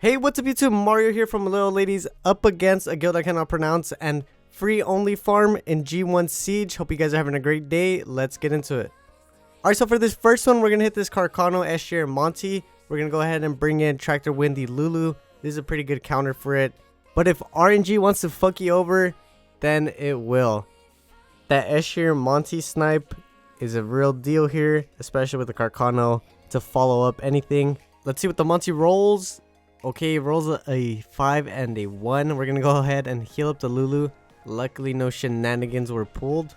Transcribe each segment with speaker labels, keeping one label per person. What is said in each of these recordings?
Speaker 1: Hey, what's up YouTube? Mario here from Little Ladies up against a guild I cannot pronounce and free OnlyFarm in G1 Siege. Hope you guys are having a great day. Let's get into it. Alright, so for this first one, we're going to hit this Carcano, Escher, and Monty. We're going to go ahead and bring in Tractor Windy Lulu. This is a pretty good counter for it. But if RNG wants to fuck you over, then it will. That Escher Monty snipe is a real deal here, especially with the Carcano to follow up anything. Let's see what the Monty rolls. Okay, rolls a 5 and a 1. We're gonna go ahead and heal up the Lulu. Luckily, no shenanigans were pulled.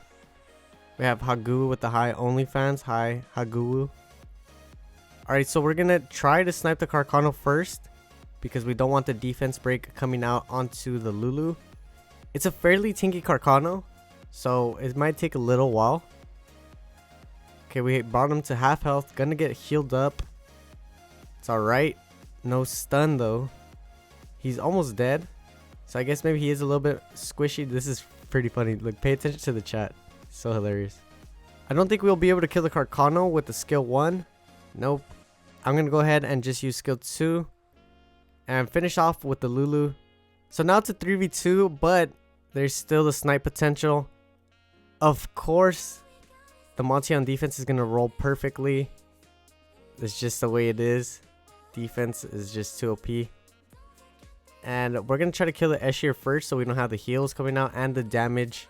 Speaker 1: We have Hagu with the high OnlyFans. Hi, Hagu. Alright, so we're gonna try to snipe the Carcano first because we don't want the defense break coming out onto the Lulu. It's a fairly tinky Carcano, so it might take a little while. Okay, we brought him to half health. Gonna get healed up. It's alright. No stun though. He's almost dead. So I guess maybe he is a little bit squishy. This is pretty funny. Look, pay attention to the chat. So hilarious. I don't think we'll be able to kill the Carcano with the skill 1. Nope. I'm going to go ahead and just use skill 2. And finish off with the Lulu. So now it's a 3v2. But there's still the snipe potential. Of course, the Monty on defense is going to roll perfectly. That's just the way it is. Defense is just too OP. And we're going to try to kill the Escher first so we don't have the heals coming out and the damage.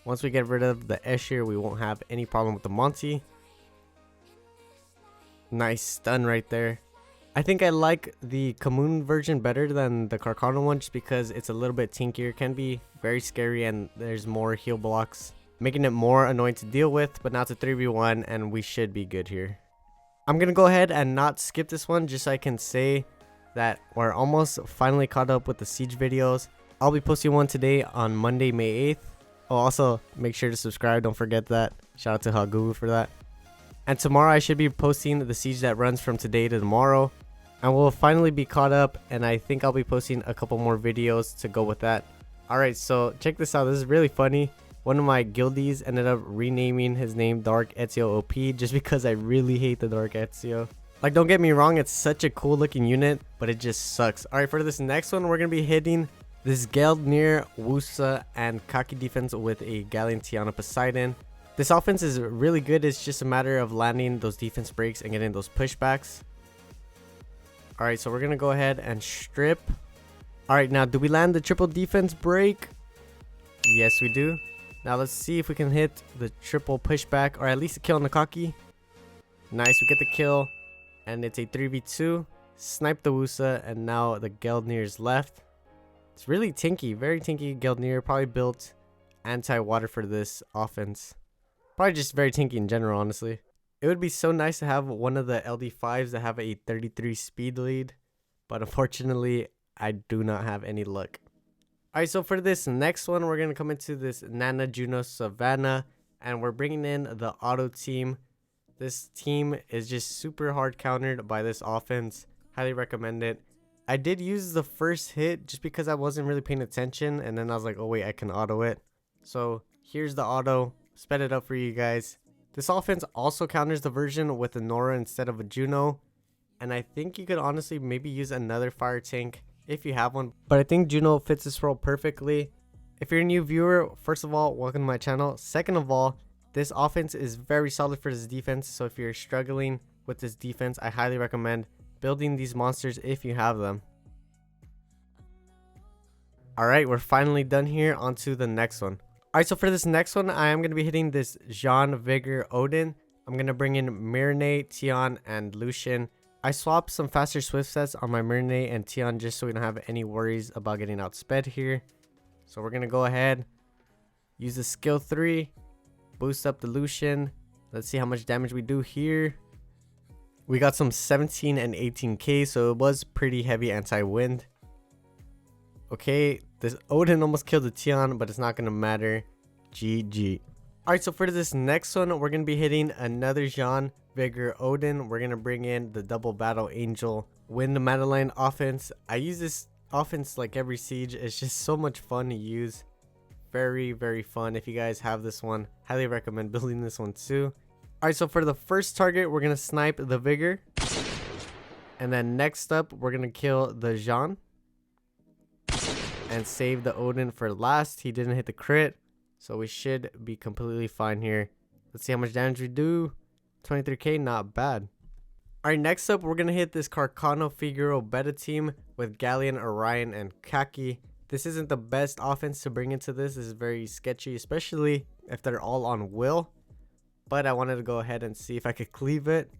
Speaker 1: Once we get rid of the Escher, we won't have any problem with the Monty. Nice stun right there. I think I like the Kamoon version better than the Carcano one just because it's a little bit tinkier. Can be very scary and there's more heal blocks, making it more annoying to deal with. But now it's a 3v1 and we should be good here. I'm going to go ahead and not skip this one just so I can say that we're almost finally caught up with the Siege videos. I'll be posting one today on Monday, May 8th. Oh, also, make sure to subscribe. Don't forget that. Shout out to Hagu for that. And tomorrow I should be posting the Siege that runs from today to tomorrow. And we'll finally be caught up. And I think I'll be posting a couple more videos to go with that. Alright, so check this out. This is really funny. One of my guildies ended up renaming his name Dark Ezio OP just because I really hate the Dark Ezio. Like, don't get me wrong, it's such a cool looking unit, but it just sucks. Alright, for this next one, we're going to be hitting this Guildie, Wusa, and Kaki defense with a Galleon Tiana Poseidon. This offense is really good. It's just a matter of landing those defense breaks and getting those pushbacks. Alright, so we're going to go ahead and strip. Alright, now do we land the triple defense break? Yes, we do. Now let's see if we can hit the triple pushback or at least a kill on the Kaki. Nice, we get the kill. And it's a 3v2. Snipe the Wusa and now the Guildie is left. It's really tinky, very tinky Guildie. Probably built anti-water for this offense. Probably just very tinky in general, honestly. It would be so nice to have one of the LD5s that have a 33 speed lead. But unfortunately, I do not have any luck. Alright, so for this next one, we're going to come into this Nana Juno Savannah. And we're bringing in the auto team. This team is just super hard countered by this offense. Highly recommend it. I did use the first hit just because I wasn't really paying attention. And then I was like, oh wait, I can auto it. So here's the auto. Sped it up for you guys. This offense also counters the version with a Nora instead of a Juno. And I think you could honestly maybe use another fire tank if you have one, but I think Juno fits this role perfectly. If you're a new viewer, first of all, welcome to my channel. Second of all, this offense is very solid for this defense, so if you're struggling with this defense, I highly recommend building these monsters if you have them. Alright, we're finally done here. On to the next one. Alright, so for this next one, I am going to be hitting this Jean Vigor Odin. I'm going to bring in Mirne, Tian, and Lucian. I swapped some faster swift sets on my Mirne and Tian just so we don't have any worries about getting outsped here. So we're going to go ahead, use the skill 3, boost up the Lucian. Let's see how much damage we do here. We got some 17 and 18k, so it was pretty heavy anti-wind. Okay, this Odin almost killed the Tian, but it's not going to matter. GG. Alright, so for this next one, we're going to be hitting another Jean Vigor Odin. We're going to bring in the double battle angel Wind Madeline offense. I use this offense like every siege. It's just so much fun to use. Very, very fun. If you guys have this one, highly recommend building this one too. Alright, so for the first target, we're going to snipe the Vigor. And then next up, we're going to kill the Jean. And save the Odin for last. He didn't hit the crit. So we should be completely fine here. Let's see how much damage we do. 23k, not bad. Alright, next up, we're going to hit this Carcano Figaro Betta team with Galleon, Orion, and Kaki. This isn't the best offense to bring into this. This is very sketchy, especially if they're all on Will. But I wanted to go ahead and see if I could cleave it.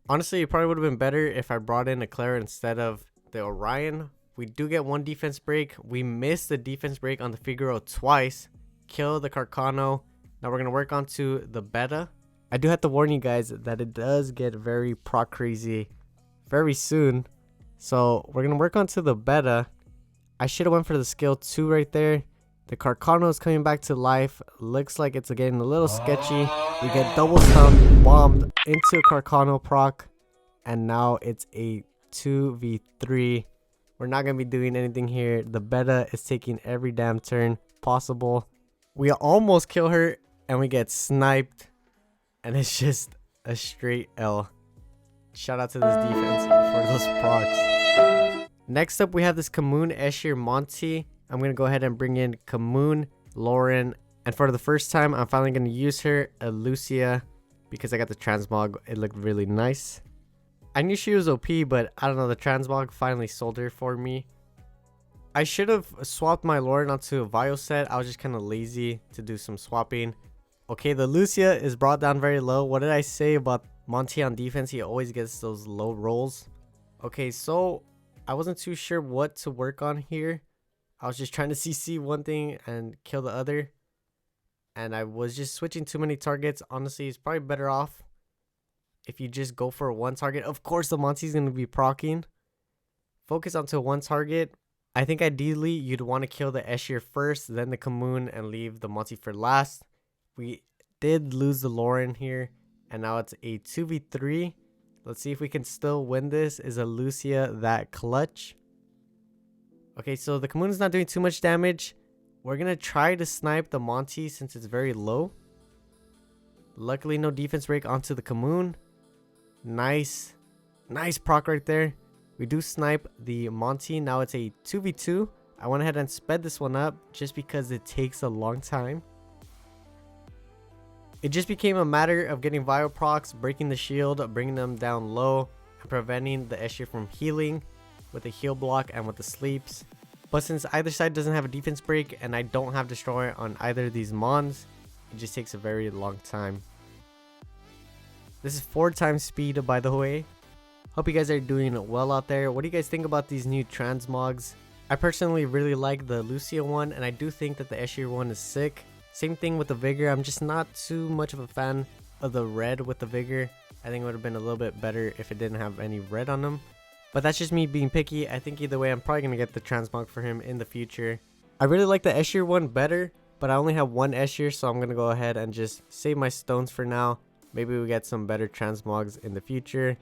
Speaker 1: Honestly, it probably would have been better if I brought in a Clara instead of the Orion. We do get one defense break. We missed the defense break on the Figaro twice. Kill the Carcano. Now we're going to work on to the Betta. I do have to warn you guys that it does get very proc crazy very soon. So we're going to work on to the Betta. I should have went for the skill 2 right there. The Carcano is coming back to life. Looks like it's getting a little sketchy. We get double stunned, bombed into a Carcano proc. And now it's a 2v3. We're not going to be doing anything here. The Betta is taking every damn turn possible. We almost kill her and we get sniped. And it's just a straight L. Shout out to this defense for those procs. Next up, we have this Kamoon, Escher, Monty. I'm going to go ahead and bring in Kamoon, Lauren. And for the first time, I'm finally going to use her, Lucia, because I got the transmog. It looked really nice. I knew she was OP, but I don't know, the transmog finally sold her for me. I should have swapped my Lauren onto a Vio set. I was just kind of lazy to do some swapping. Okay, the Lucia is brought down very low. What did I say about Monty on defense? He always gets those low rolls. Okay, so I wasn't too sure what to work on here. I was just trying to CC one thing and kill the other. And I was just switching too many targets. Honestly, it's probably better off if you just go for one target. Of course, the Monty's going to be proccing. Focus onto one target. I think ideally you'd want to kill the Escher first, then the Kamoon, and leave the Monty for last. We did lose the Lauren here, and now it's a 2v3. Let's see if we can still win this. Is a Lucia that clutch? Okay, so the Kamoon is not doing too much damage. We're going to try to snipe the Monty since it's very low. Luckily, no defense break onto the Kamoon. Nice. Nice proc right there. We do snipe the Monty. Now it's a 2v2. I went ahead and sped this one up just because it takes a long time. It just became a matter of getting Vio procs, breaking the shield, bringing them down low, and preventing the Escher from healing with the heal block and with the sleeps. But since either side doesn't have a defense break and I don't have Destroyer on either of these Mons, it just takes a very long time. This is 4 times speed, by the way. Hope you guys are doing well out there. What do you guys think about these new transmogs? I personally really like the Lucia one, and I do think that the Escher one is sick. Same thing with the Vigor. I'm just not too much of a fan of the red with the Vigor. I think it would have been a little bit better if it didn't have any red on them. But that's just me being picky. I think either way, I'm probably going to get the transmog for him in the future. I really like the Escher one better, but I only have one Escher, so I'm going to go ahead and just save my stones for now. Maybe we get some better transmogs in the future.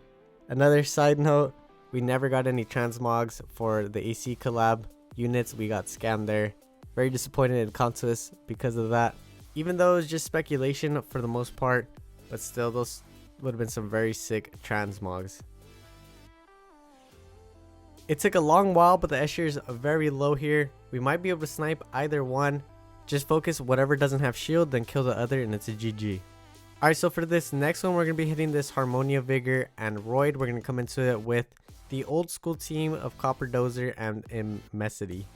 Speaker 1: Another side note, we never got any transmogs for the AC collab units. We got scammed there. Very disappointed in Contus because of that. Even though it's just speculation for the most part, but still, those would have been some very sick transmogs. It took a long while, but the Escher is very low here. We might be able to snipe either one. Just focus whatever doesn't have shield, then kill the other, and it's a GG. Alright, so for this next one, we're going to be hitting this Harmonia Vigor and Royd. We're going to come into it with the old school team of Copper Dozer and Immensity.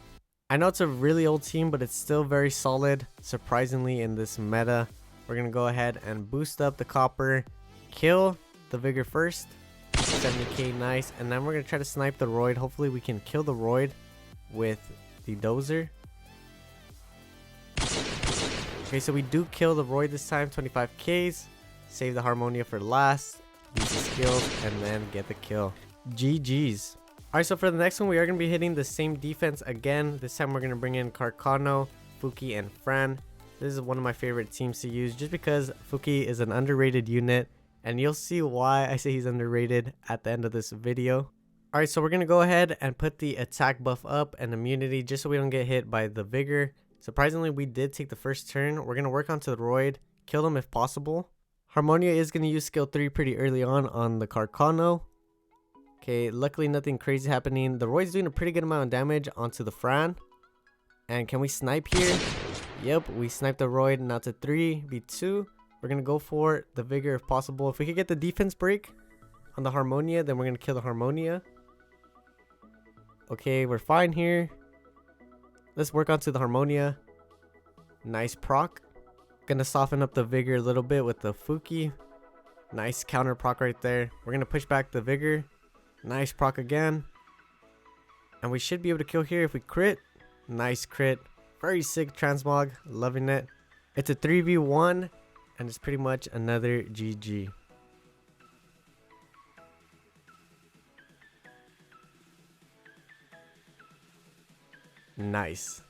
Speaker 1: I know it's a really old team, but it's still very solid, surprisingly, in this meta. We're going to go ahead and boost up the Copper, kill the Vigor first, 70k, nice, and then we're going to try to snipe the Royd. Hopefully we can kill the Royd with the Dozer. Okay, so we do kill the Royd this time, 25ks, save the Harmonia for last, use the skills, and then get the kill. GG's. Alright, so for the next one, we are going to be hitting the same defense again. This time we're going to bring in Carcano, Fuuki, and Fran. This is one of my favorite teams to use just because Fuuki is an underrated unit, and you'll see why I say he's underrated at the end of this video. Alright, so we're going to go ahead and put the attack buff up and immunity just so we don't get hit by the Vigor. Surprisingly, we did take the first turn. We're going to work onto the Royd, kill him if possible. Harmonia is going to use skill 3 pretty early on the Carcano. Okay, luckily nothing crazy happening. The Roy's doing a pretty good amount of damage onto the Fran. And can we snipe here? Yep, we sniped the Roy. Now to 3v2. We're going to go for the Vigor if possible. If we could get the defense break on the Harmonia, then we're going to kill the Harmonia. Okay, we're fine here. Let's work onto the Harmonia. Nice proc. Gonna soften up the Vigor a little bit with the Fuuki. Nice counter proc right there. We're gonna push back the Vigor. Nice proc again. And we should be able to kill here if we crit. Nice crit. Very sick transmog. Loving it. It's a 3v1 and it's pretty much another GG. Nice.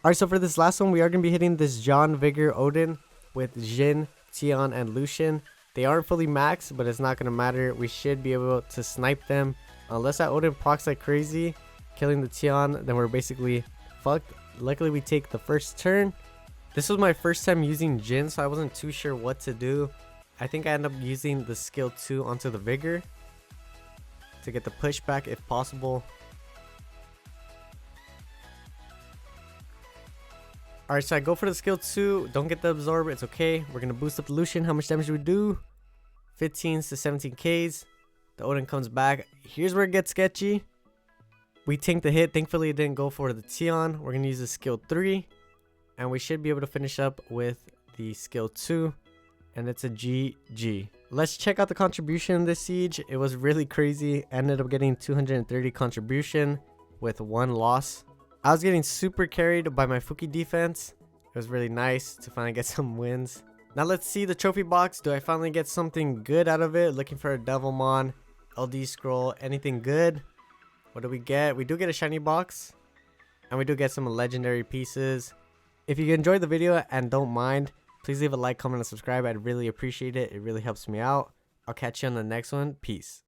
Speaker 1: Alright, so for this last one, we are going to be hitting this John, Vigor, Odin with Jhin, Tion, and Lucian. They aren't fully maxed, but it's not going to matter. We should be able to snipe them. Unless that Odin procs like crazy, killing the Tion, then we're basically fucked. Luckily, we take the first turn. This was my first time using Jhin, so I wasn't too sure what to do. I think I ended up using the skill 2 onto the Vigor to get the pushback if possible. Alright, so I go for the skill 2. Don't get the absorb. It's okay. We're going to boost up the Lucian. How much damage do we do? 15s to 17Ks. The Odin comes back. Here's where it gets sketchy. We tank the hit. Thankfully, it didn't go for the Tion. We're going to use the skill 3. And we should be able to finish up with the skill 2. And it's a GG. Let's check out the contribution in this siege. It was really crazy. Ended up getting 230 contribution with 1 loss. I was getting super carried by my Fuuki defense. It was really nice to finally get some wins. Now let's see the trophy box. Do I finally get something good out of it? Looking for a Devilmon, LD scroll, anything good? What do we get? We do get a shiny box. And we do get some legendary pieces. If you enjoyed the video and don't mind, please leave a like, comment, and subscribe. I'd really appreciate it. It really helps me out. I'll catch you on the next one. Peace.